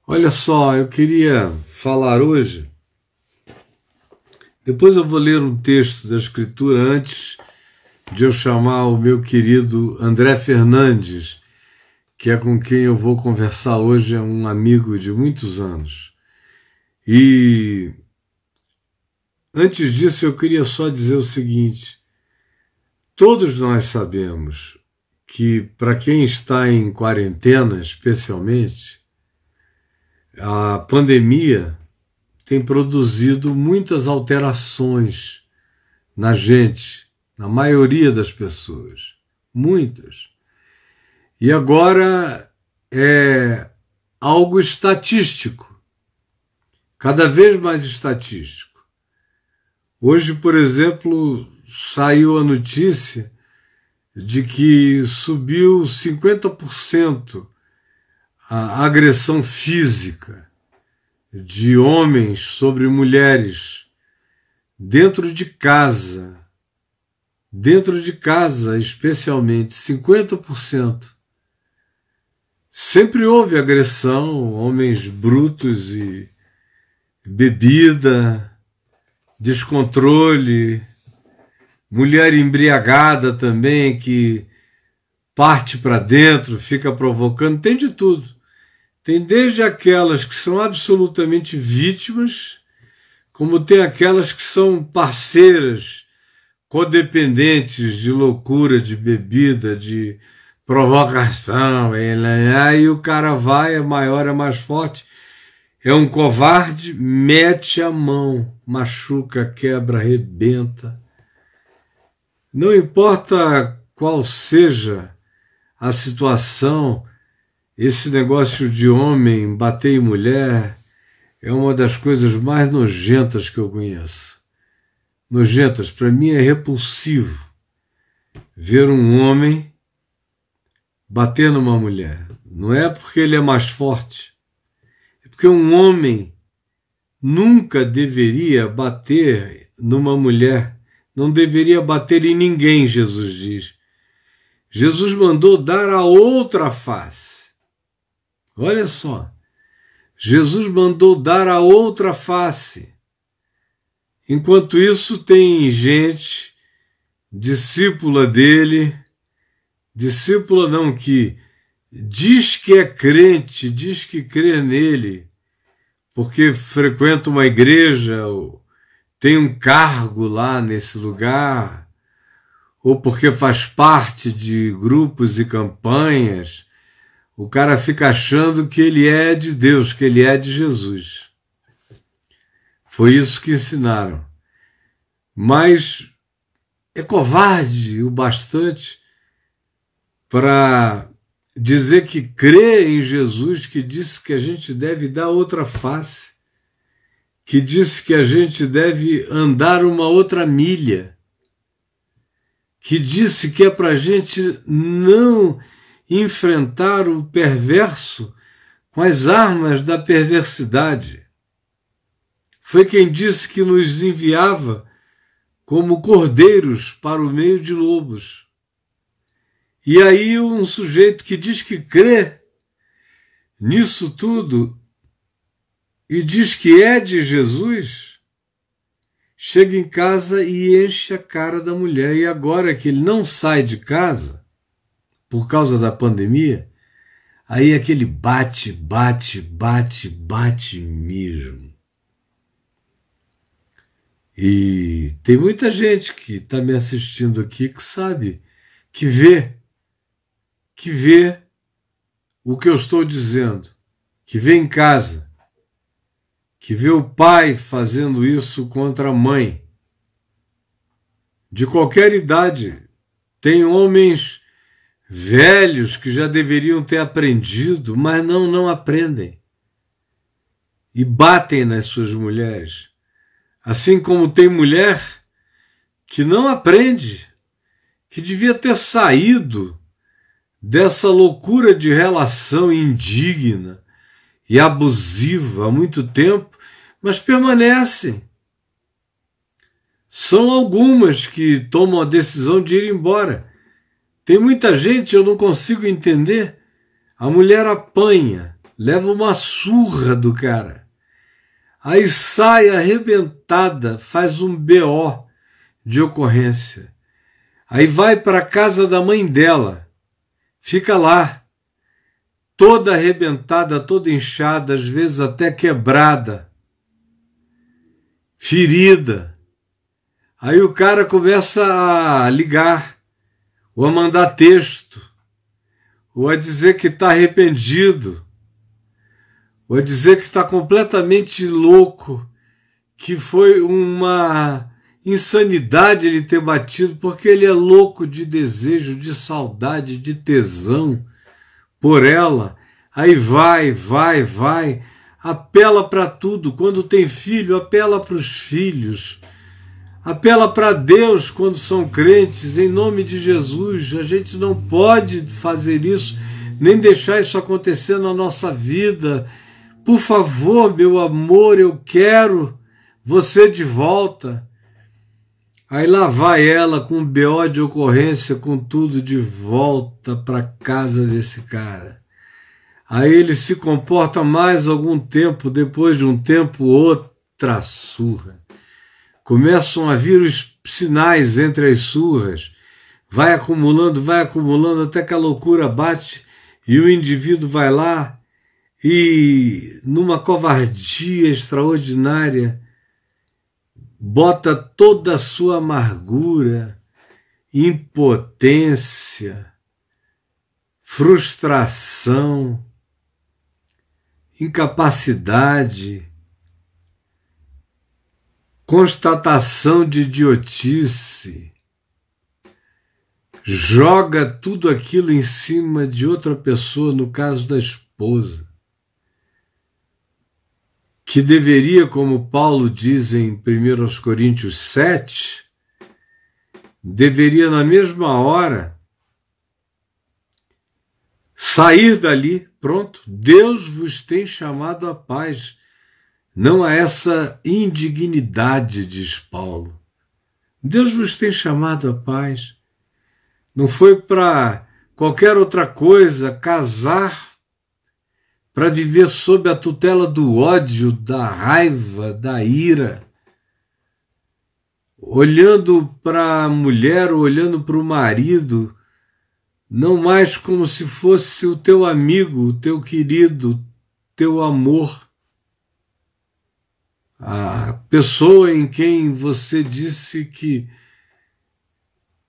Olha só, eu queria falar hoje. Depois eu vou ler um texto da Escritura antes de eu chamar o meu querido André Fernandes, que é com quem eu vou conversar hoje, é um amigo de muitos anos. E antes disso eu queria só dizer o seguinte: todos nós sabemos que para quem está em quarentena, especialmente, a pandemia tem produzido muitas alterações na gente, na maioria das pessoas, muitas. E agora é algo estatístico, cada vez mais estatístico. Hoje, por exemplo, saiu a notícia de que subiu 50% a agressão física de homens sobre mulheres dentro de casa, especialmente 50%. Sempre houve agressão, homens brutos e bebida, descontrole, mulher embriagada também que parte para dentro, fica provocando, tem de tudo. Tem desde aquelas que são absolutamente vítimas, como tem aquelas que são parceiras, codependentes de loucura, de bebida, de provocação. Aí o cara vai, é maior, é mais forte, é um covarde, mete a mão, machuca, quebra, arrebenta. Não importa qual seja a situação, esse negócio de homem bater em mulher é uma das coisas mais nojentas que eu conheço. Nojentas, para mim é repulsivo ver um homem bater numa mulher. Não é porque ele é mais forte, é porque um homem nunca deveria bater numa mulher, não deveria bater em ninguém, Jesus diz. Jesus mandou dar a outra face. Olha só, Jesus mandou dar a outra face. Enquanto isso, tem gente, discípula dele, discípula não, que diz que é crente, diz que crê nele, porque frequenta uma igreja, tem um cargo lá nesse lugar, ou porque faz parte de grupos e campanhas. O cara fica achando que ele é de Deus, que ele é de Jesus. Foi isso que ensinaram. Mas é covarde o bastante para dizer que crê em Jesus, que disse que a gente deve dar outra face, que disse que a gente deve andar uma outra milha, que disse que é para a gente não enfrentar o perverso com as armas da perversidade. Foi quem disse que nos enviava como cordeiros para o meio de lobos. E aí um sujeito que diz que crê nisso tudo e diz que é de Jesus, chega em casa e enche a cara da mulher. E agora que ele não sai de casa, por causa da pandemia, aí aquele bate mesmo. E tem muita gente que está me assistindo aqui que sabe, que vê o que eu estou dizendo, que vê em casa, que vê o pai fazendo isso contra a mãe, de qualquer idade. Tem homens velhos que já deveriam ter aprendido, mas não aprendem. E batem nas suas mulheres. Assim como tem mulher que não aprende, que devia ter saído dessa loucura de relação indigna e abusiva há muito tempo, mas permanecem. São algumas que tomam a decisão de ir embora. Tem muita gente, eu não consigo entender. A mulher apanha, leva uma surra do cara. Aí sai arrebentada, faz um BO de ocorrência. Aí vai para a casa da mãe dela, fica lá, toda arrebentada, toda inchada, às vezes até quebrada, ferida. Aí o cara começa a ligar, ou a mandar texto, ou a dizer que está arrependido, ou a dizer que está completamente louco, que foi uma insanidade ele ter batido, porque ele é louco de desejo, de saudade, de tesão por ela. Aí vai, apela para tudo. Quando tem filho, apela para os filhos, apela para Deus quando são crentes, em nome de Jesus. A gente não pode fazer isso, nem deixar isso acontecer na nossa vida. Por favor, meu amor, eu quero você de volta. Aí lá vai ela com um BO de ocorrência, com tudo, de volta para casa desse cara. Aí ele se comporta mais algum tempo, depois de um tempo, outra surra. Começam a vir os sinais entre as surras, vai acumulando, até que a loucura bate e o indivíduo vai lá e, numa covardia extraordinária, bota toda a sua amargura, impotência, frustração, incapacidade, constatação de idiotice, joga tudo aquilo em cima de outra pessoa, no caso da esposa, que deveria, como Paulo diz em 1 Coríntios 7, deveria na mesma hora sair dali, pronto, Deus vos tem chamado à paz, não a essa indignidade, diz Paulo. Deus vos tem chamado à paz. Não foi para qualquer outra coisa, casar para viver sob a tutela do ódio, da raiva, da ira, olhando para a mulher, olhando para o marido, não mais como se fosse o teu amigo, o teu querido, teu amor, a pessoa em quem você disse que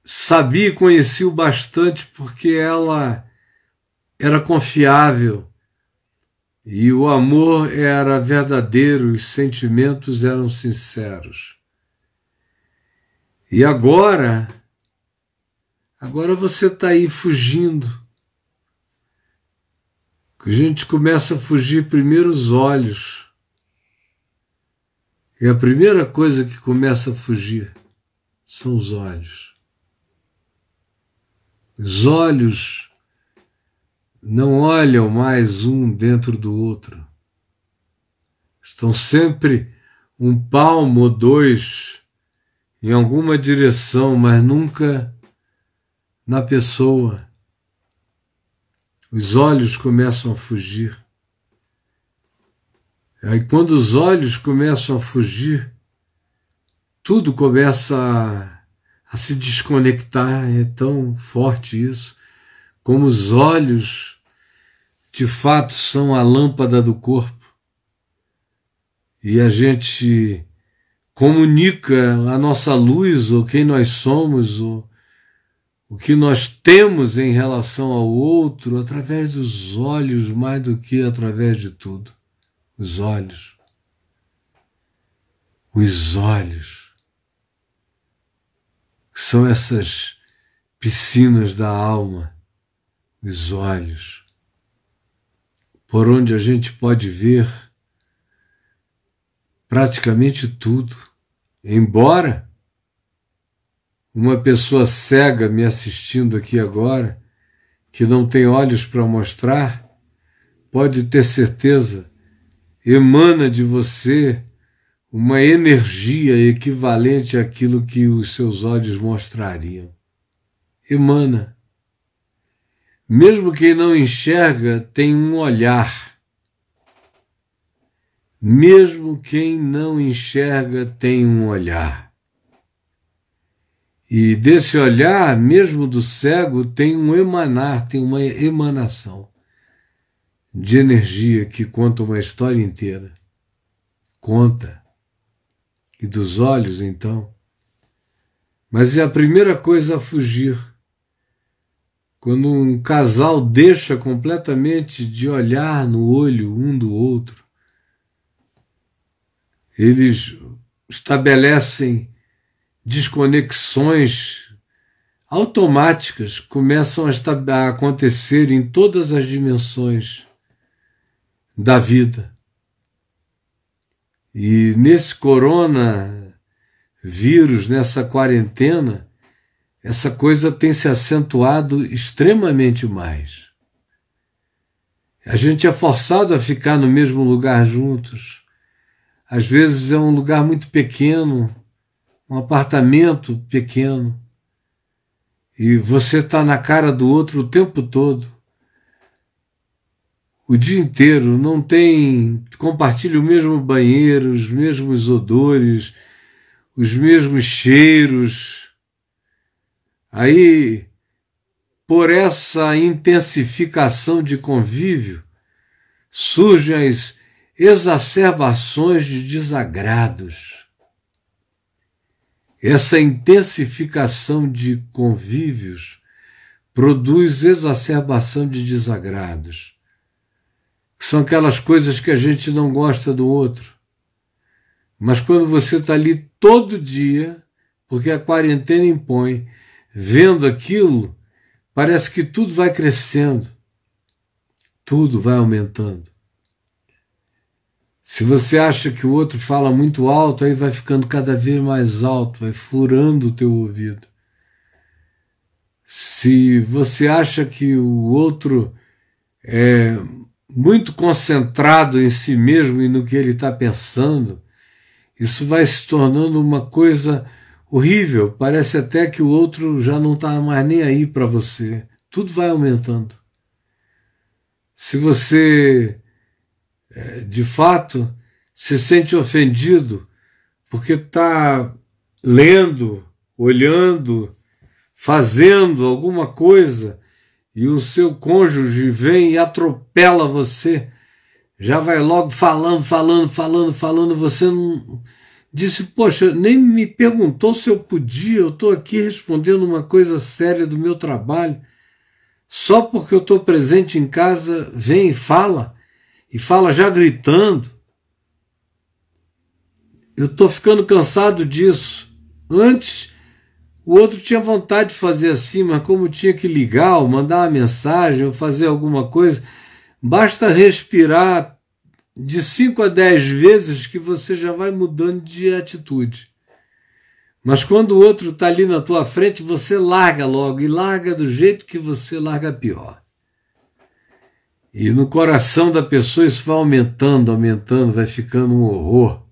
sabia e conhecia o bastante porque ela era confiável e o amor era verdadeiro, os sentimentos eram sinceros. E agora você está aí fugindo. A gente começa a fugir primeiro os olhos. E a primeira coisa que começa a fugir são os olhos. Os olhos não olham mais um dentro do outro. Estão sempre um palmo ou dois em alguma direção, mas nunca na pessoa. Os olhos começam a fugir. Aí quando os olhos começam a fugir, tudo começa a se desconectar. É tão forte isso. Como os olhos, de fato, são a lâmpada do corpo. E a gente comunica a nossa luz, ou quem nós somos, ou o que nós temos em relação ao outro, através dos olhos, mais do que através de tudo. Os olhos. Os olhos. São essas piscinas da alma. Os olhos. Por onde a gente pode ver praticamente tudo. Embora uma pessoa cega me assistindo aqui agora, que não tem olhos para mostrar, pode ter certeza, emana de você uma energia equivalente àquilo que os seus olhos mostrariam. Emana. Mesmo quem não enxerga tem um olhar. Mesmo quem não enxerga tem um olhar. E desse olhar, mesmo do cego, tem um emanar, tem uma emanação de energia que conta uma história inteira. Conta. E dos olhos, então. Mas é a primeira coisa a fugir. Quando um casal deixa completamente de olhar no olho um do outro, eles estabelecem desconexões automáticas, começam a acontecer em todas as dimensões da vida. E nesse coronavírus, nessa quarentena, essa coisa tem se acentuado extremamente mais. A gente é forçado a ficar no mesmo lugar juntos. Às vezes é um lugar muito pequeno, um apartamento pequeno, e você está na cara do outro o tempo todo, o dia inteiro, não tem, compartilha o mesmo banheiro, os mesmos odores, os mesmos cheiros. Aí, por essa intensificação de convívio, surgem as exacerbações de desagrados. Essa intensificação de convívios produz exacerbação de desagrados, que são aquelas coisas que a gente não gosta do outro. Mas quando você está ali todo dia, porque a quarentena impõe, vendo aquilo, parece que tudo vai crescendo, tudo vai aumentando. Se você acha que o outro fala muito alto, aí vai ficando cada vez mais alto, vai furando o teu ouvido. Se você acha que o outro é muito concentrado em si mesmo e no que ele está pensando, isso vai se tornando uma coisa horrível. Parece até que o outro já não está mais nem aí para você. Tudo vai aumentando. Se você de fato se sente ofendido porque está lendo, olhando, fazendo alguma coisa e o seu cônjuge vem e atropela você, já vai logo falando, você não disse, poxa, nem me perguntou se eu podia, eu estou aqui respondendo uma coisa séria do meu trabalho, só porque eu estou presente em casa, vem e fala já gritando. Eu estou ficando cansado disso. Antes, o outro tinha vontade de fazer assim, mas como tinha que ligar, ou mandar uma mensagem, ou fazer alguma coisa, basta respirar de 5 a 10 vezes que você já vai mudando de atitude. Mas quando o outro está ali na tua frente, você larga logo, e larga do jeito que você larga pior. E no coração da pessoa isso vai aumentando, vai ficando um horror.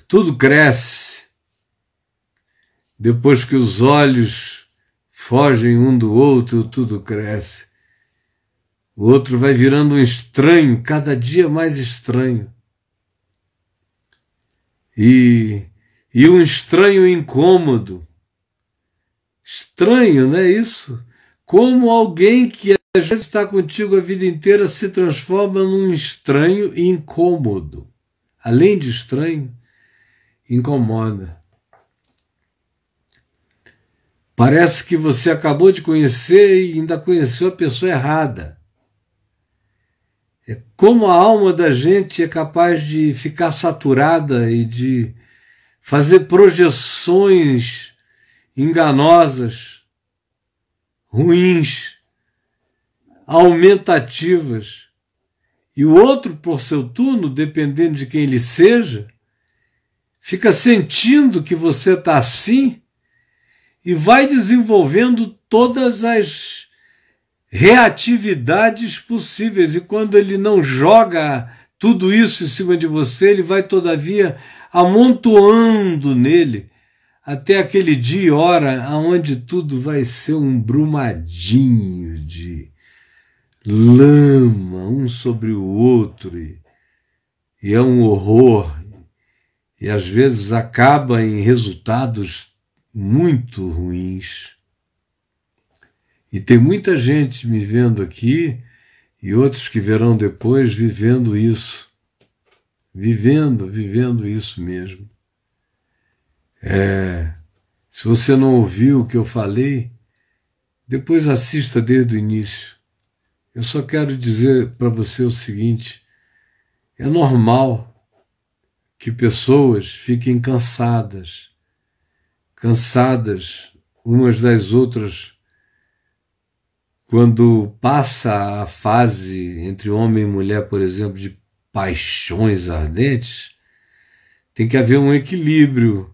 Tudo cresce. Depois que os olhos fogem um do outro, tudo cresce. O outro vai virando um estranho, cada dia mais estranho. E um estranho incômodo. Estranho, não é isso? Como alguém que às vezes está contigo a vida inteira se transforma num estranho e incômodo. Além de estranho, incomoda. Parece que você acabou de conhecer e ainda conheceu a pessoa errada. É como a alma da gente é capaz de ficar saturada e de fazer projeções enganosas, ruins, aumentativas. E o outro, por seu turno, dependendo de quem ele seja, fica sentindo que você está assim e vai desenvolvendo todas as reatividades possíveis. E quando ele não joga tudo isso em cima de você, ele vai, todavia, amontoando nele até aquele dia e hora onde tudo vai ser um brumadinho de lama, um sobre o outro, e é um horror, e às vezes acaba em resultados muito ruins. E tem muita gente me vendo aqui e outros que verão depois vivendo isso. Vivendo isso mesmo. Se você não ouviu o que eu falei, depois assista desde o início. Eu só quero dizer para você o seguinte: é normal que pessoas fiquem cansadas umas das outras, quando passa a fase entre homem e mulher, por exemplo, de paixões ardentes. Tem que haver um equilíbrio.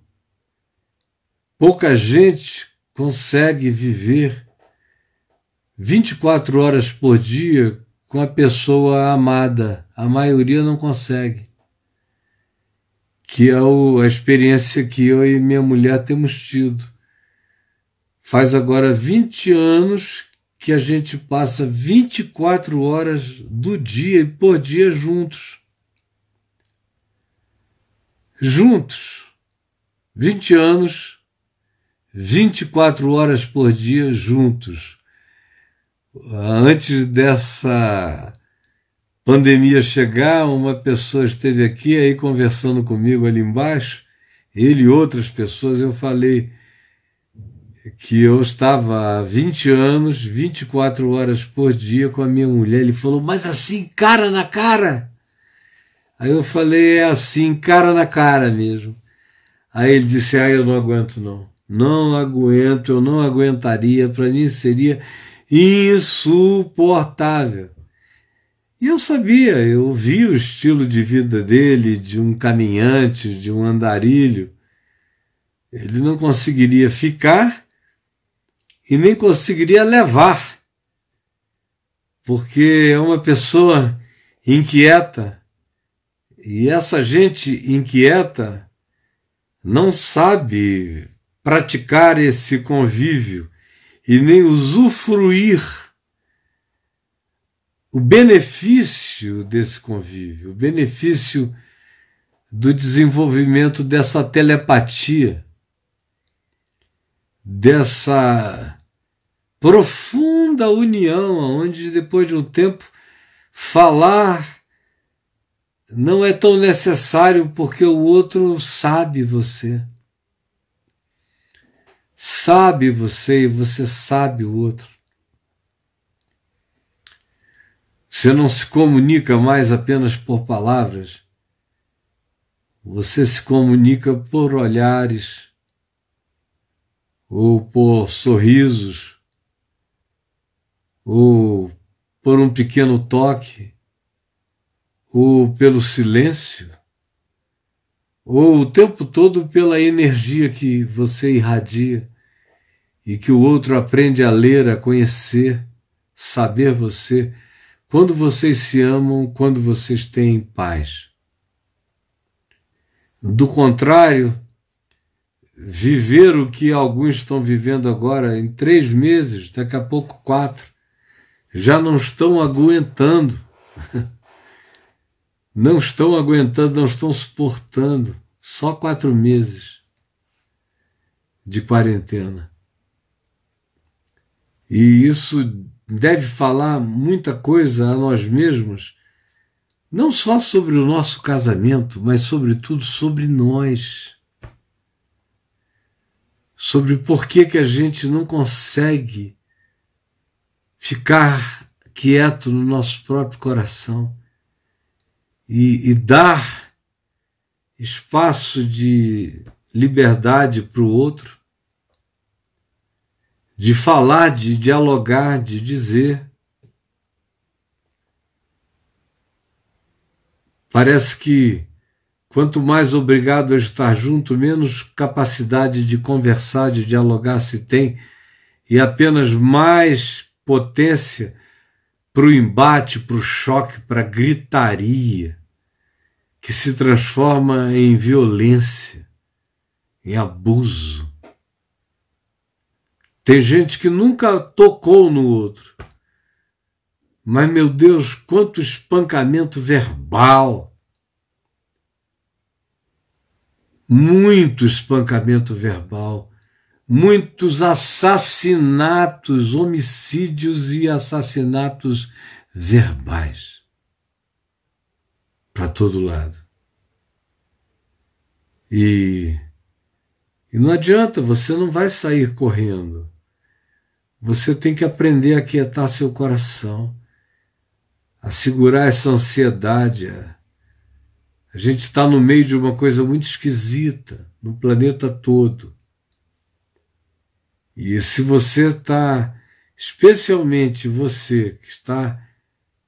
Pouca gente consegue viver 24 horas por dia com a pessoa amada. A maioria não consegue. Que é a experiência que eu e minha mulher temos tido. Faz agora 20 anos que a gente passa 24 horas do dia e por dia juntos. Juntos. 20 anos, 24 horas por dia juntos. Antes dessa pandemia chegar, uma pessoa esteve aqui aí conversando comigo ali embaixo, ele e outras pessoas. Eu falei que eu estava há 20 anos, 24 horas por dia com a minha mulher. Ele falou: mas assim, cara na cara? Aí eu falei: é assim, cara na cara mesmo. Aí ele disse: eu não aguento não. Não aguento, eu não aguentaria, para mim seria insuportável. E eu sabia, eu vi o estilo de vida dele, de um caminhante, de um andarilho. Ele não conseguiria ficar e nem conseguiria levar, porque é uma pessoa inquieta, e essa gente inquieta não sabe praticar esse convívio e nem usufruir o benefício desse convívio, o benefício do desenvolvimento dessa telepatia, dessa profunda união, onde depois de um tempo falar não é tão necessário, porque o outro sabe você. Sabe você e você sabe o outro. Você não se comunica mais apenas por palavras. Você se comunica por olhares, ou por sorrisos, ou por um pequeno toque, ou pelo silêncio, ou o tempo todo pela energia que você irradia e que o outro aprende a ler, a conhecer, saber você, quando vocês se amam, quando vocês têm paz. Do contrário, viver o que alguns estão vivendo agora em 3 meses, daqui a pouco 4, já não estão aguentando. Não estão aguentando, não estão suportando. Só 4 meses de quarentena. E isso deve falar muita coisa a nós mesmos, não só sobre o nosso casamento, mas sobretudo sobre nós. Sobre por que a gente não consegue ficar quieto no nosso próprio coração e dar espaço de liberdade para o outro, de falar, de dialogar, de dizer. Parece que quanto mais obrigado a estar junto, menos capacidade de conversar, de dialogar se tem, e apenas mais potência para o embate, para o choque, para a gritaria, que se transforma em violência, em abuso. Tem gente que nunca tocou no outro, mas, meu Deus, quanto espancamento verbal, muito espancamento verbal, muitos assassinatos, homicídios e assassinatos verbais para todo lado. E não adianta, você não vai sair correndo. Você tem que aprender a aquietar seu coração, a segurar essa ansiedade. A gente está no meio de uma coisa muito esquisita, no planeta todo. E se você está, especialmente você que está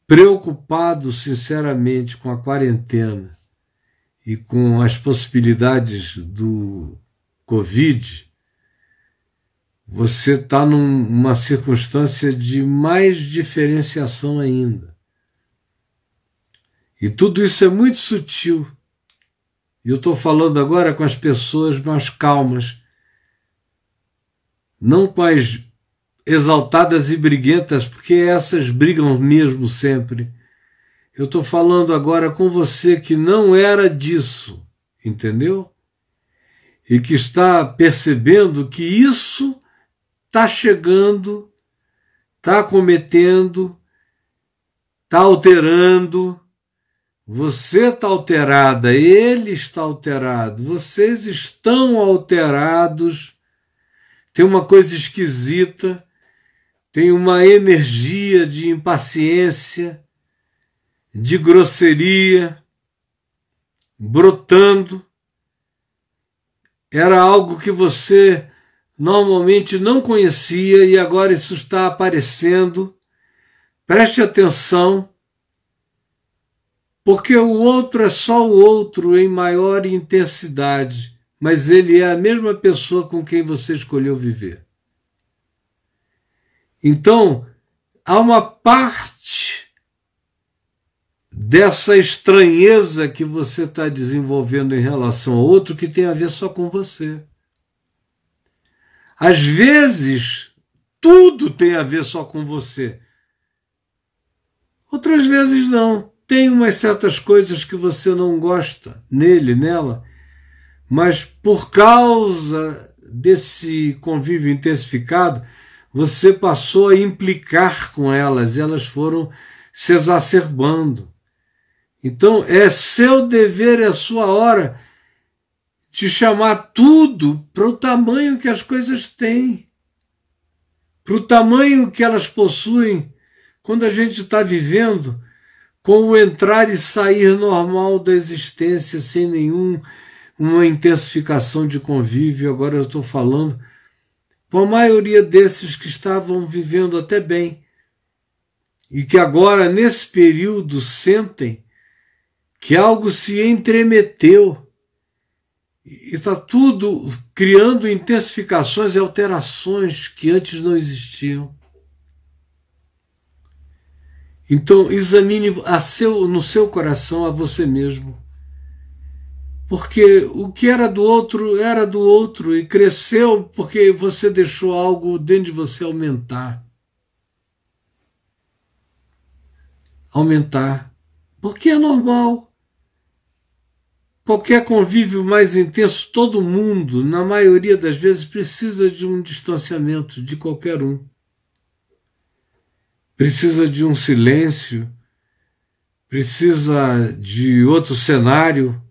preocupado sinceramente com a quarentena e com as possibilidades do Covid, você está numa circunstância de mais diferenciação ainda. E tudo isso é muito sutil. E eu estou falando agora com as pessoas mais calmas, não com as exaltadas e briguentas, porque essas brigam mesmo sempre. Eu estou falando agora com você que não era disso, entendeu? E que está percebendo que isso está chegando, está acometendo, está alterando. Você está alterada, ele está alterado, vocês estão alterados. Tem uma coisa esquisita, tem uma energia de impaciência, de grosseria, brotando. Era algo que você normalmente não conhecia e agora isso está aparecendo. Preste atenção, porque o outro é só o outro em maior intensidade, mas ele é a mesma pessoa com quem você escolheu viver. Então, há uma parte dessa estranheza que você está desenvolvendo em relação ao outro que tem a ver só com você. Às vezes, tudo tem a ver só com você. Outras vezes não. Tem umas certas coisas que você não gosta nele, nela, mas por causa desse convívio intensificado, você passou a implicar com elas, e elas foram se exacerbando. Então é seu dever, é sua hora de chamar tudo para o tamanho que as coisas têm, para o tamanho que elas possuem quando a gente está vivendo com o entrar e sair normal da existência, sem uma intensificação de convívio. Agora eu estou falando com a maioria desses que estavam vivendo até bem e que agora, nesse período, sentem que algo se entremeteu e está tudo criando intensificações e alterações que antes não existiam. Então, examine no seu coração a você mesmo. Porque o que era do outro e cresceu porque você deixou algo dentro de você aumentar. Aumentar. Porque é normal. Qualquer convívio mais intenso, todo mundo, na maioria das vezes, precisa de um distanciamento de qualquer um. Precisa de um silêncio, precisa de outro cenário,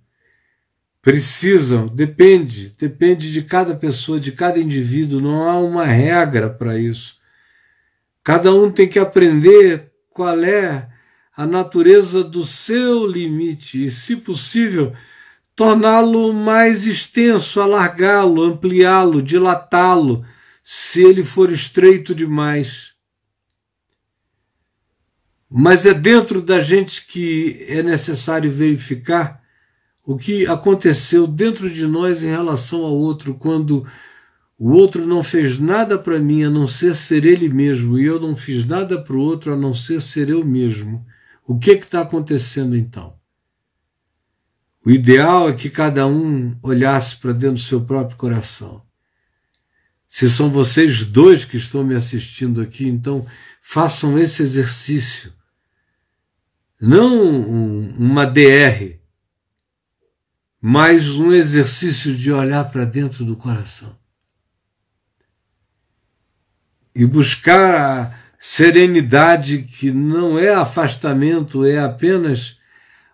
depende de cada pessoa, de cada indivíduo, não há uma regra para isso. Cada um tem que aprender qual é a natureza do seu limite e, se possível, torná-lo mais extenso, alargá-lo, ampliá-lo, dilatá-lo, se ele for estreito demais. Mas é dentro da gente que é necessário verificar o que aconteceu dentro de nós em relação ao outro, quando o outro não fez nada para mim a não ser ele mesmo, e eu não fiz nada para o outro a não ser eu mesmo. O que está acontecendo então? O ideal é que cada um olhasse para dentro do seu próprio coração. Se são vocês dois que estão me assistindo aqui, então façam esse exercício. Não uma DR, mas um exercício de olhar para dentro do coração e buscar a serenidade, que não é afastamento, é apenas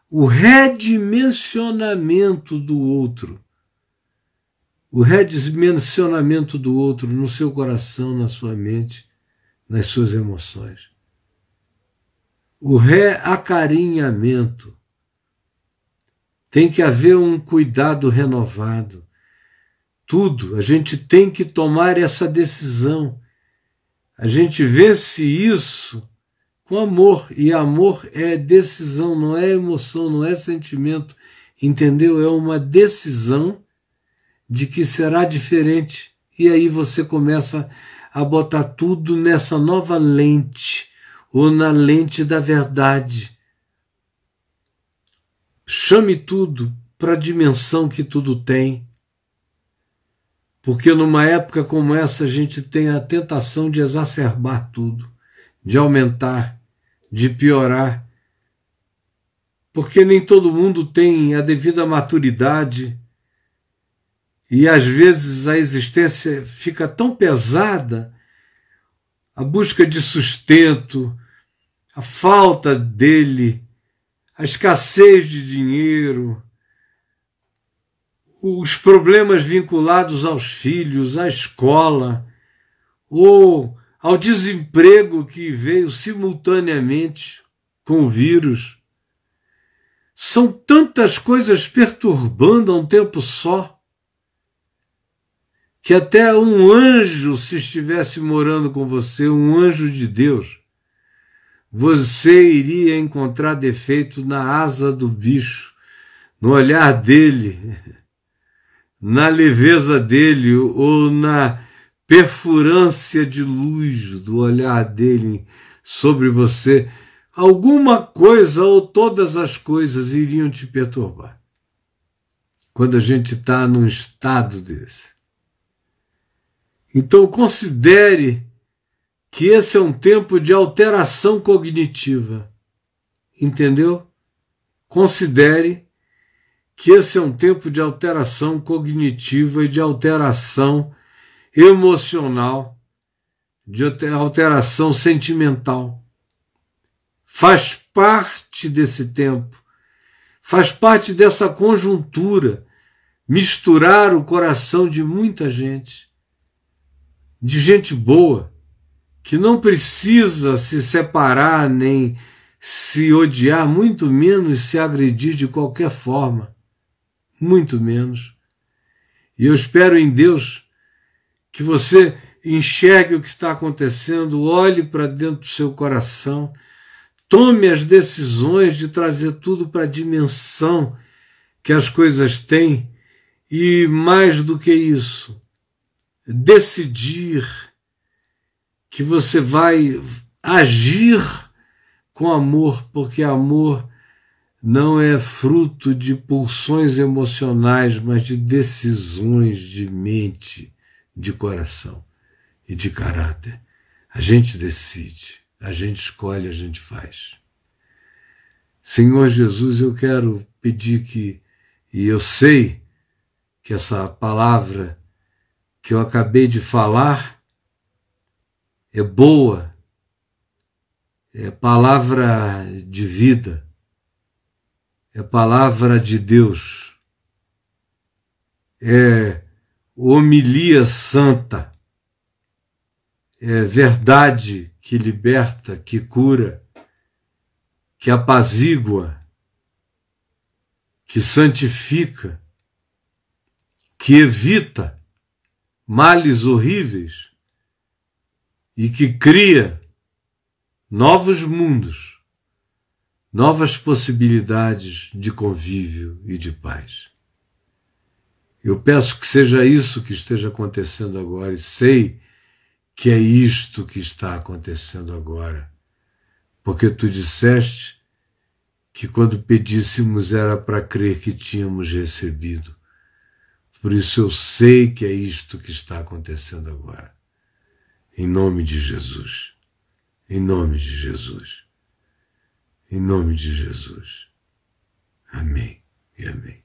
o redimensionamento do outro. O redimensionamento do outro no seu coração, na sua mente, nas suas emoções. O reacarinhamento. Tem que haver um cuidado renovado. Tudo, a gente tem que tomar essa decisão. A gente vence isso com amor, e amor é decisão, não é emoção, não é sentimento, entendeu? É uma decisão de que será diferente, e aí você começa a botar tudo nessa nova lente, ou na lente da verdade. Chame tudo para a dimensão que tudo tem, porque numa época como essa a gente tem a tentação de exacerbar tudo, de aumentar, de piorar, porque nem todo mundo tem a devida maturidade e às vezes a existência fica tão pesada, a busca de sustento, a falta dele, a escassez de dinheiro, os problemas vinculados aos filhos, à escola, ou ao desemprego que veio simultaneamente com o vírus. São tantas coisas perturbando a um tempo só, que até um anjo, se estivesse morando com você, um anjo de Deus, você iria encontrar defeito na asa do bicho, no olhar dele, na leveza dele, ou na perfurância de luz do olhar dele sobre você. Alguma coisa ou todas as coisas iriam te perturbar quando a gente está num estado desse. Então considere que esse é um tempo de alteração cognitiva, entendeu? Considere que esse é um tempo de alteração cognitiva e de alteração emocional, de alteração sentimental. Faz parte desse tempo, faz parte dessa conjuntura, misturar o coração de muita gente, de gente boa, que não precisa se separar nem se odiar, muito menos se agredir de qualquer forma, muito menos. E eu espero em Deus que você enxergue o que está acontecendo, olhe para dentro do seu coração, tome as decisões de trazer tudo para a dimensão que as coisas têm, e mais do que isso, decidir que você vai agir com amor, porque amor não é fruto de pulsões emocionais, mas de decisões de mente, de coração e de caráter. A gente decide, a gente escolhe, a gente faz. Senhor Jesus, eu quero pedir que, e eu sei que essa palavra que eu acabei de falar é boa, é palavra de vida, é palavra de Deus, é homilia santa, é verdade que liberta, que cura, que apazigua, que santifica, que evita males horríveis e que cria novos mundos, novas possibilidades de convívio e de paz. Eu peço que seja isso que esteja acontecendo agora, e sei que é isto que está acontecendo agora, porque tu disseste que quando pedíssemos era para crer que tínhamos recebido. Por isso eu sei que é isto que está acontecendo agora. Em nome de Jesus. Em nome de Jesus. Em nome de Jesus. Amém e amém.